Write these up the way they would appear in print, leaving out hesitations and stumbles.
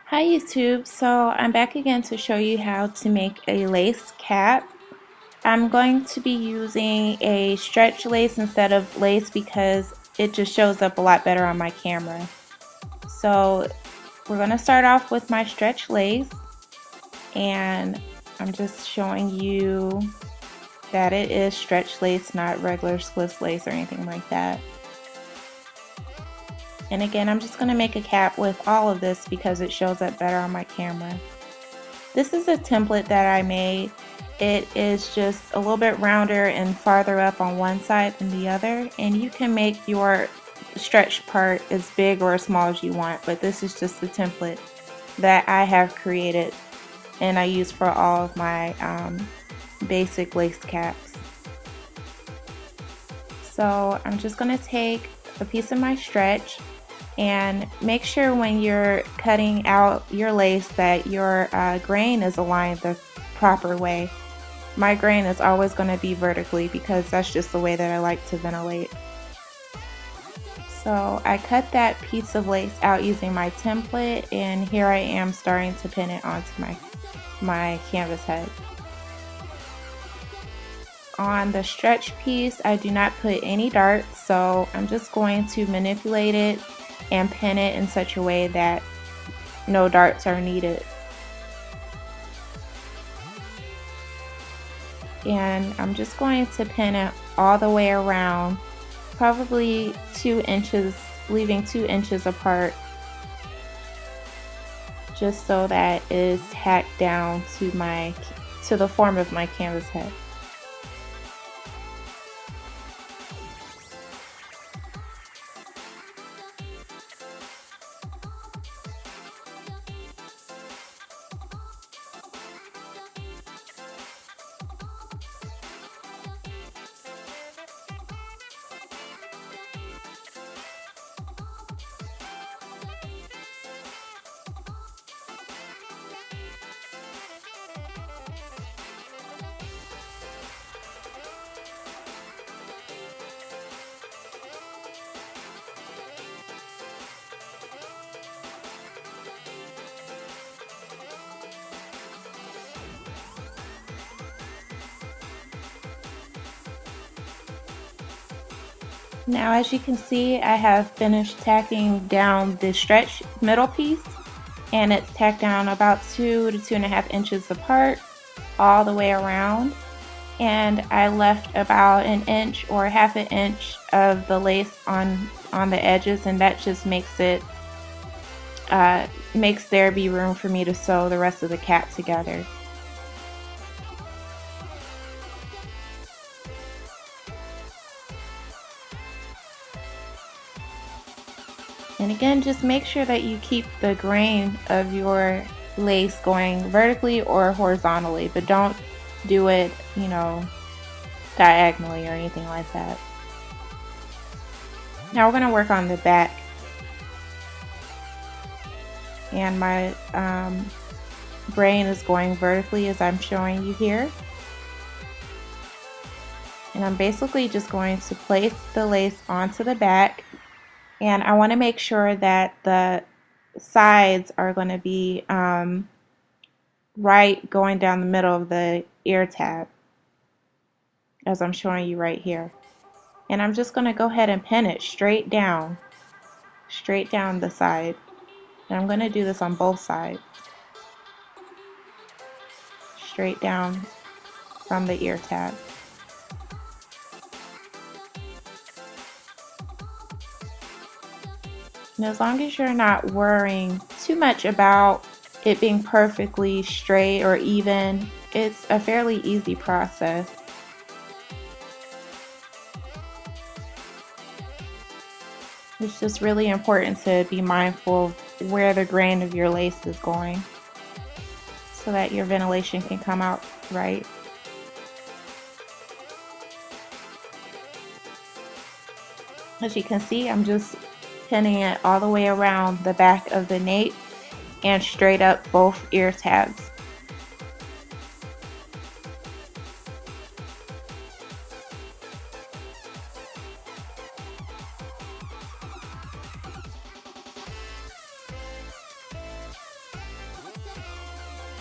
Hi YouTube, so I'm back again to show you how to make a lace cap. I'm going to be using a stretch lace instead of lace because it just shows up a lot better on my camera. So we're going to start off with my stretch lace, and I'm just showing you that it is stretch lace, not regular Swiss lace or anything like that. And again, I'm just going to make a cap with all of this because it shows up better on my camera. This is a template that I made. It is just a little bit rounder and farther up on one side than the other, and you can make your stretch part as big or as small as you want, but this is just the template that I have created and I use for all of my basic lace caps. So I'm just going to take a piece of my stretch and make sure when you're cutting out your lace that your grain is aligned the proper way. My grain is always going to be vertically because that's just the way that I like to ventilate. So I cut that piece of lace out using my template, and here I am starting to pin it onto my canvas head. On the stretch piece, I do not put any darts, so I'm just going to manipulate it and pin it in such a way that no darts are needed. And I'm just going to pin it all the way around, probably 2 inches, leaving 2 inches apart, just so that it is hacked down to the form of my canvas head. Now, as you can see, I have finished tacking down the stretch middle piece, and it's tacked down about 2 to 2.5 inches apart all the way around, and I left about 1 inch or 1/2 inch of the lace on the edges, and that just makes it makes there be room for me to sew the rest of the cap together. And again, just make sure that you keep the grain of your lace going vertically or horizontally, but don't do it, diagonally or anything like that. Now we're going to work on the back. And my grain is going vertically as I'm showing you here. And I'm basically just going to place the lace onto the back. And I want to make sure that the sides are going to be right going down the middle of the ear tab, as I'm showing you right here. And I'm just going to go ahead and pin it straight down the side. And I'm going to do this on both sides, straight down from the ear tab. And as long as you're not worrying too much about it being perfectly straight or even, it's a fairly easy process. It's just really important to be mindful of where the grain of your lace is going so that your ventilation can come out right. As you can see, I'm just pinning it all the way around the back of the nape and straight up both ear tabs.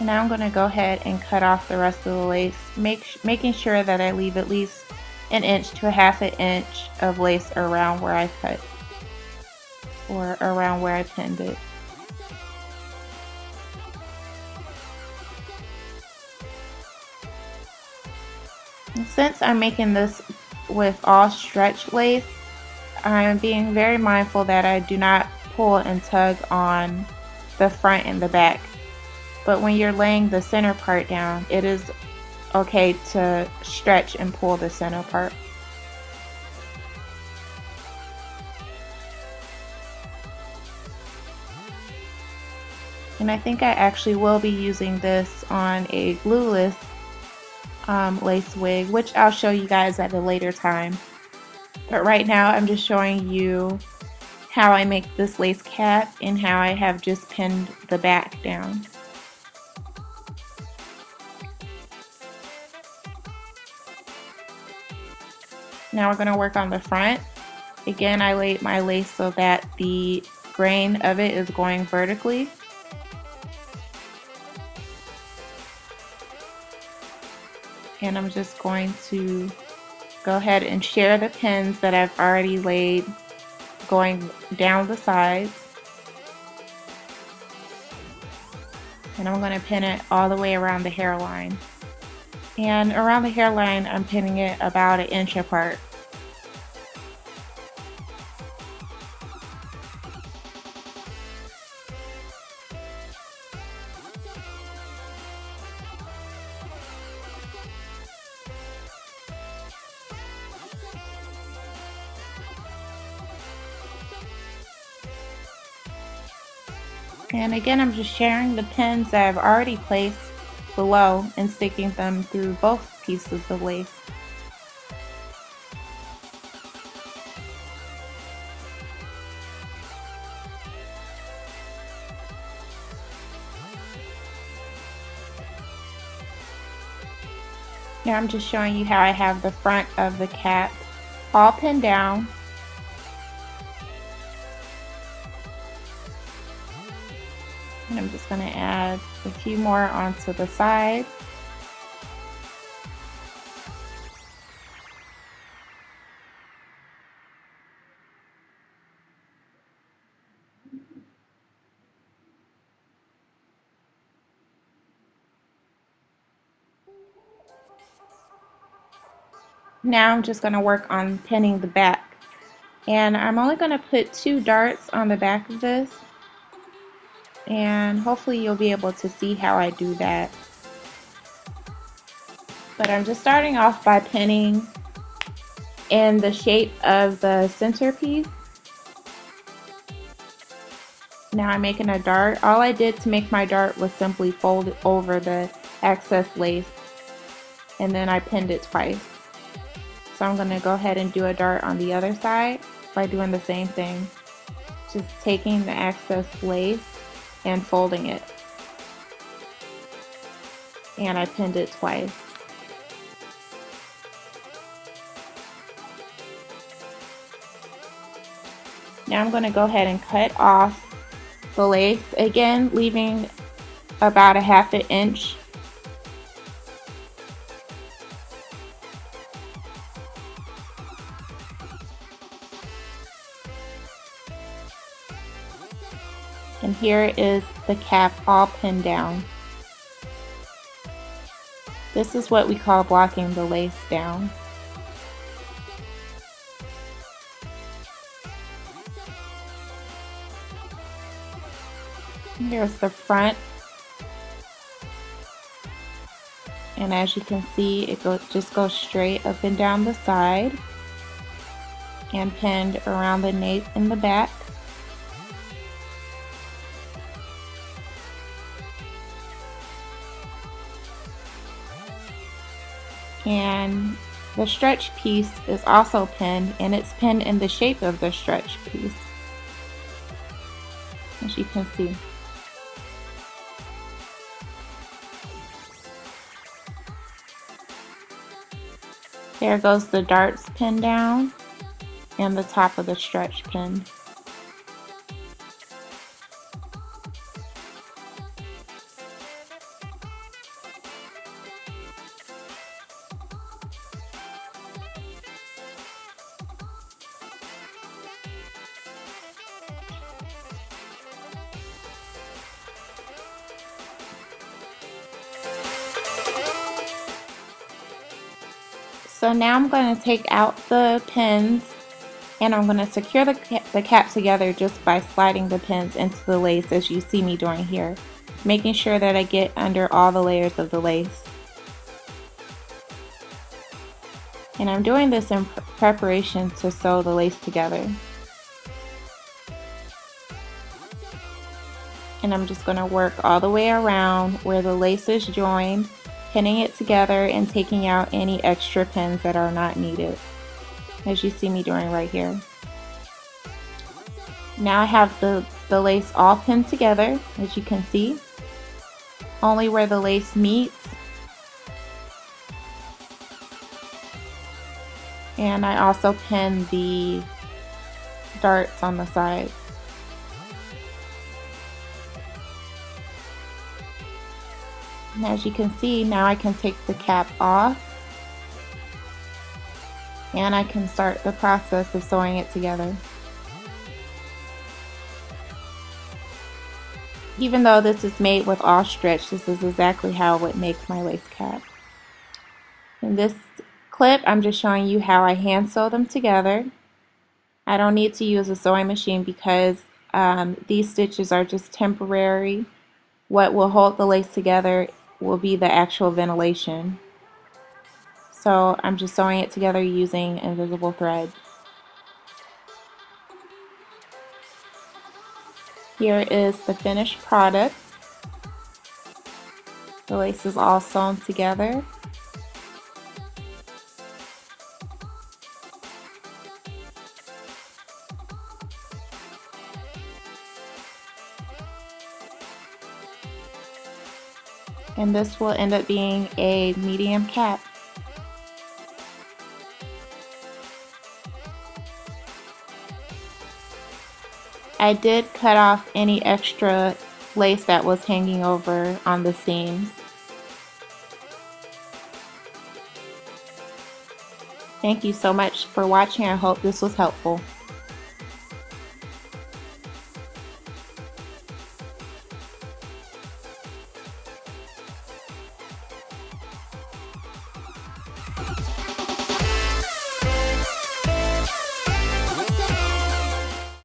Now I'm going to go ahead and cut off the rest of the lace, making sure that I leave at least an inch to a half an inch of lace around where I cut or around where I pinned it. And since I'm making this with all stretch lace, I'm being very mindful that I do not pull and tug on the front and the back. But when you're laying the center part down, it is okay to stretch and pull the center part. And I think I actually will be using this on a glueless lace wig, which I'll show you guys at a later time. But right now I'm just showing you how I make this lace cap and how I have just pinned the back down. Now we're going to work on the front. Again, I laid my lace so that the grain of it is going vertically. And I'm just going to go ahead and share the pins that I've already laid going down the sides. And I'm going to pin it all the way around the hairline. And around the hairline, I'm pinning it about an inch apart. And again, I'm just sharing the pins that I've already placed below and sticking them through both pieces of lace. Now I'm just showing you how I have the front of the cap all pinned down. And I'm just going to add a few more onto the side. Now I'm just going to work on pinning the back. And I'm only going to put 2 darts on the back of this. And hopefully you'll be able to see how I do that. But I'm just starting off by pinning in the shape of the centerpiece. Now I'm making a dart. All I did to make my dart was simply fold it over the excess lace and then I pinned it twice. So I'm going to go ahead and do a dart on the other side by doing the same thing. Just taking the excess lace and folding it. And I pinned it twice. Now I'm going to go ahead and cut off the lace, again leaving about a half an inch. And here is the cap all pinned down. This is what we call blocking the lace down. Here's the front, and as you can see, it just goes straight up and down the side and pinned around the nape in the back. And the stretch piece is also pinned, and it's pinned in the shape of the stretch piece, as you can see. There goes the darts pinned down and the top of the stretch pin. So now I'm going to take out the pins and I'm going to secure the cap together just by sliding the pins into the lace as you see me doing here, making sure that I get under all the layers of the lace. And I'm doing this in preparation to sew the lace together. And I'm just going to work all the way around where the lace is joined, pinning it together and taking out any extra pins that are not needed, as you see me doing right here. Now I have the lace all pinned together, as you can see, only where the lace meets. And I also pinned the darts on the side. And as you can see, now I can take the cap off and I can start the process of sewing it together. Even though this is made with all stretch, this is exactly how I would make my lace cap. In this clip, I'm just showing you how I hand sew them together. I don't need to use a sewing machine because these stitches are just temporary. What will hold the lace together will be the actual ventilation. So I'm just sewing it together using invisible thread. Here is the finished product. The lace is all sewn together. And this will end up being a medium cap. I did cut off any extra lace that was hanging over on the seams. Thank you so much for watching. I hope this was helpful.